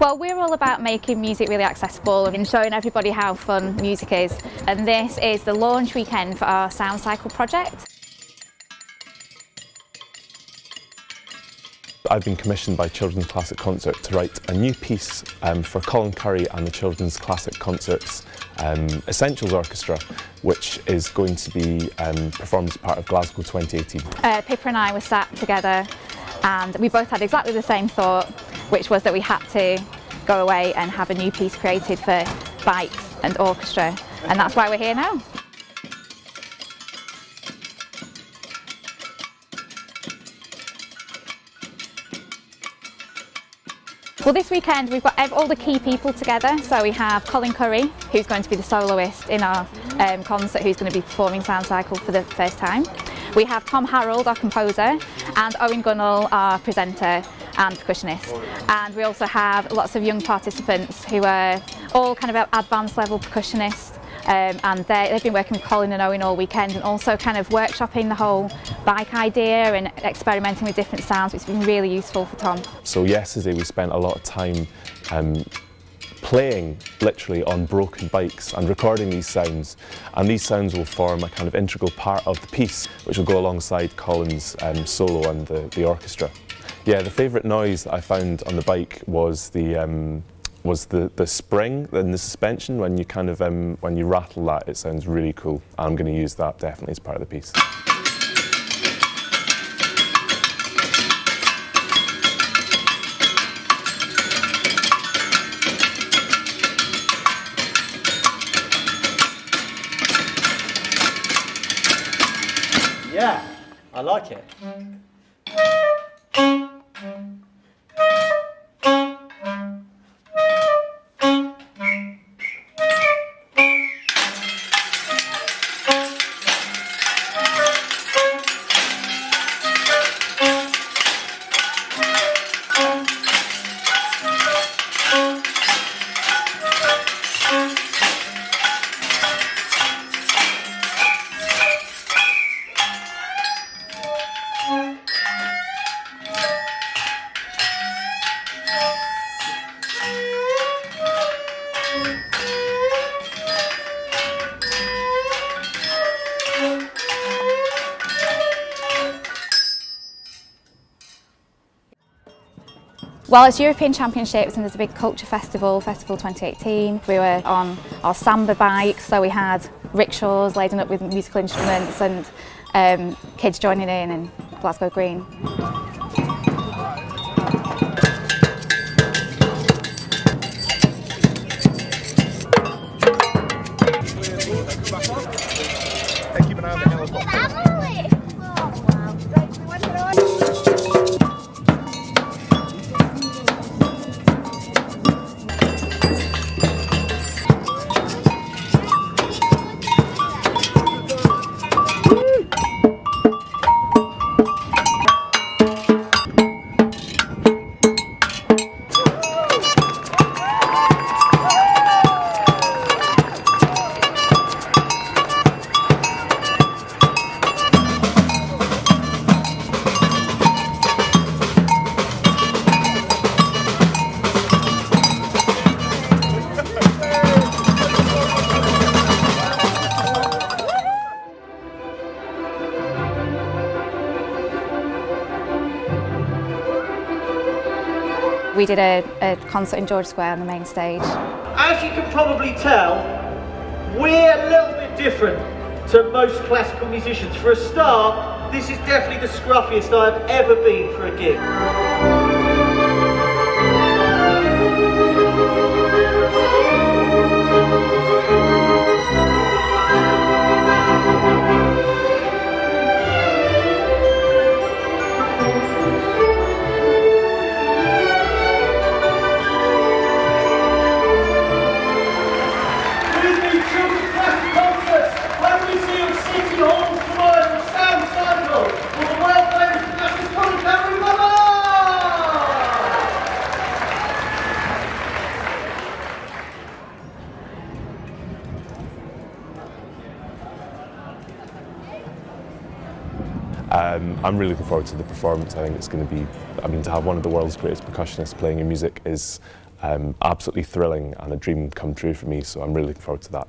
Well, we're all about making music really accessible and showing everybody how fun music is, and this is the launch weekend for our Soundcycle project. I've been commissioned by Children's Classic Concert to write a new piece for Colin Currie and the Children's Classic Concert's Essentials Orchestra, which is going to be performed as part of Glasgow 2018. Pippa and I were sat together and we both had exactly the same thought, which was that we had to go away and have a new piece created for bikes and orchestra, and that's why we're here now. Well, this weekend we've got all the key people together. So we have Colin Currie, who's going to be the soloist in our concert, who's going to be performing Soundcycle for the first time. We have Tom Harrold, our composer, and Owen Gunnell, our presenter and percussionist. And we also have lots of young participants who are all kind of advanced level percussionists. And they've been working with Colin and Owen all weekend, and also kind of workshopping the whole bike idea and experimenting with different sounds, which has been really useful for Tom. So yesterday we spent a lot of time playing literally on broken bikes and recording these sounds, and these sounds will form a kind of integral part of the piece, which will go alongside Colin's solo and the orchestra. Yeah, the favourite noise that I found on the bike was the spring and the suspension. When you kind of when you rattle that, it sounds really cool. I'm going to use that definitely as part of the piece. Yeah, I like it. Well, it's European Championships and there's a big culture festival, Festival 2018. We were on our samba bikes, so we had rickshaws laden up with musical instruments and kids joining in Glasgow Green. We did a concert in George Square on the main stage. As you can probably tell, we're a little bit different to most classical musicians. For a start, this is definitely the scruffiest I've ever been for a gig. I'm really looking forward to the performance. I think it's going to be, to have one of the world's greatest percussionists playing your music is Absolutely thrilling and a dream come true for me, so I'm really looking forward to that.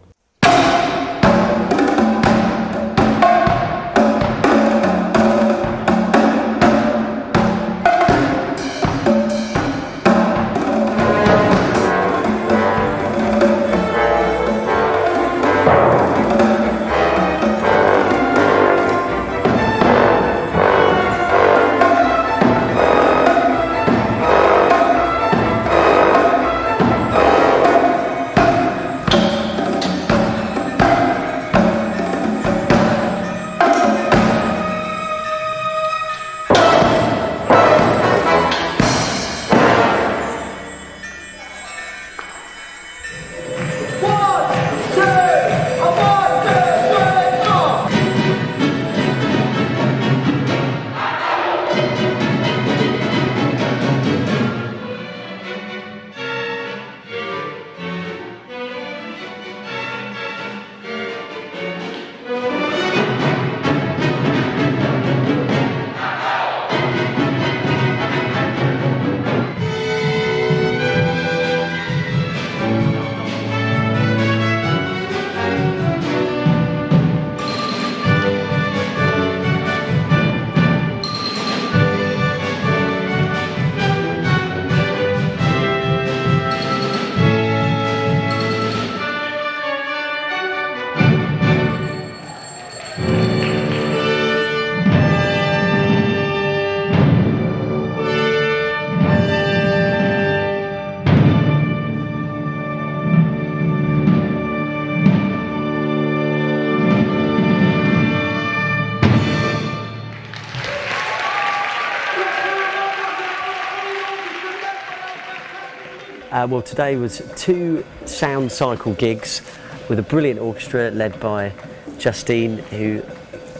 Well, today was 2 Soundcycle gigs with a brilliant orchestra led by Justine, who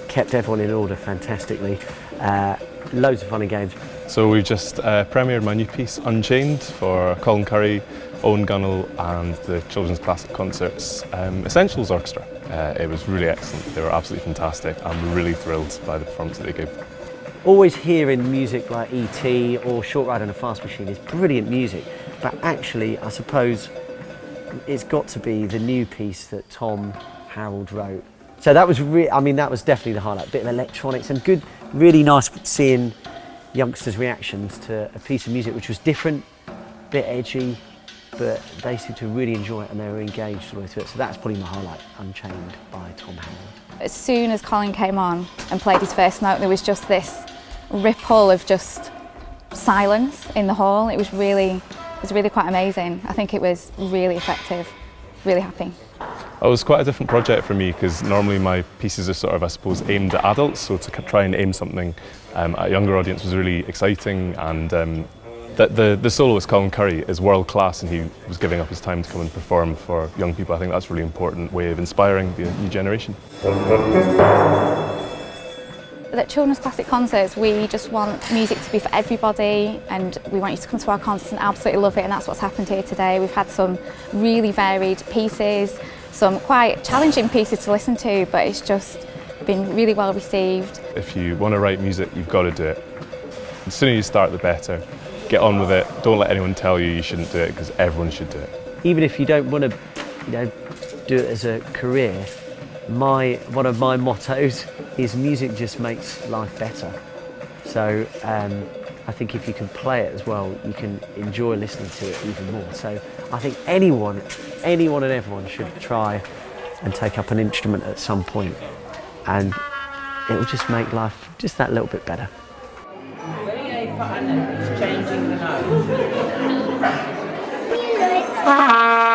kept everyone in order fantastically. Loads of fun and games. So we've just premiered my new piece Unchained for Colin Currie, Owen Gunnell and the Children's Classic Concerts Essentials Orchestra. It was really excellent, they were absolutely fantastic. I'm really thrilled by the performance that they gave. Always hearing music like E.T. or Short Ride on a Fast Machine is brilliant music, but actually I suppose it's got to be the new piece that Tom Harrold wrote. So that was that was definitely the highlight. Bit of electronics and good, really nice seeing youngsters' reactions to a piece of music which was different, a bit edgy, but they seemed to really enjoy it and they were engaged all the way through it. So that's probably my highlight, Unchained by Tom Harrold. As soon as Colin came on and played his first note, there was just this ripple of just silence in the hall. It was really quite amazing. I think it was really effective, really happy. It was quite a different project for me because normally my pieces are sort of, I suppose, aimed at adults, so to try and aim something at a younger audience was really exciting, and the soloist Colin Currie is world class and he was giving up his time to come and perform for young people. I think that's a really important way of inspiring the new generation. At Children's Classic Concerts, we just want music to be for everybody and we want you to come to our concerts and absolutely love it, and that's what's happened here today. We've had some really varied pieces, some quite challenging pieces to listen to, but it's just been really well received. If you want to write music, you've got to do it. The sooner you start, the better. Get on with it. Don't let anyone tell you you shouldn't do it, because everyone should do it. Even if you don't want to, do it as a career, one of my mottos is music just makes life better. So I think if you can play it as well, you can enjoy listening to it even more. So I think anyone and everyone should try and take up an instrument at some point, and it will just make life just that little bit better. Changing the note.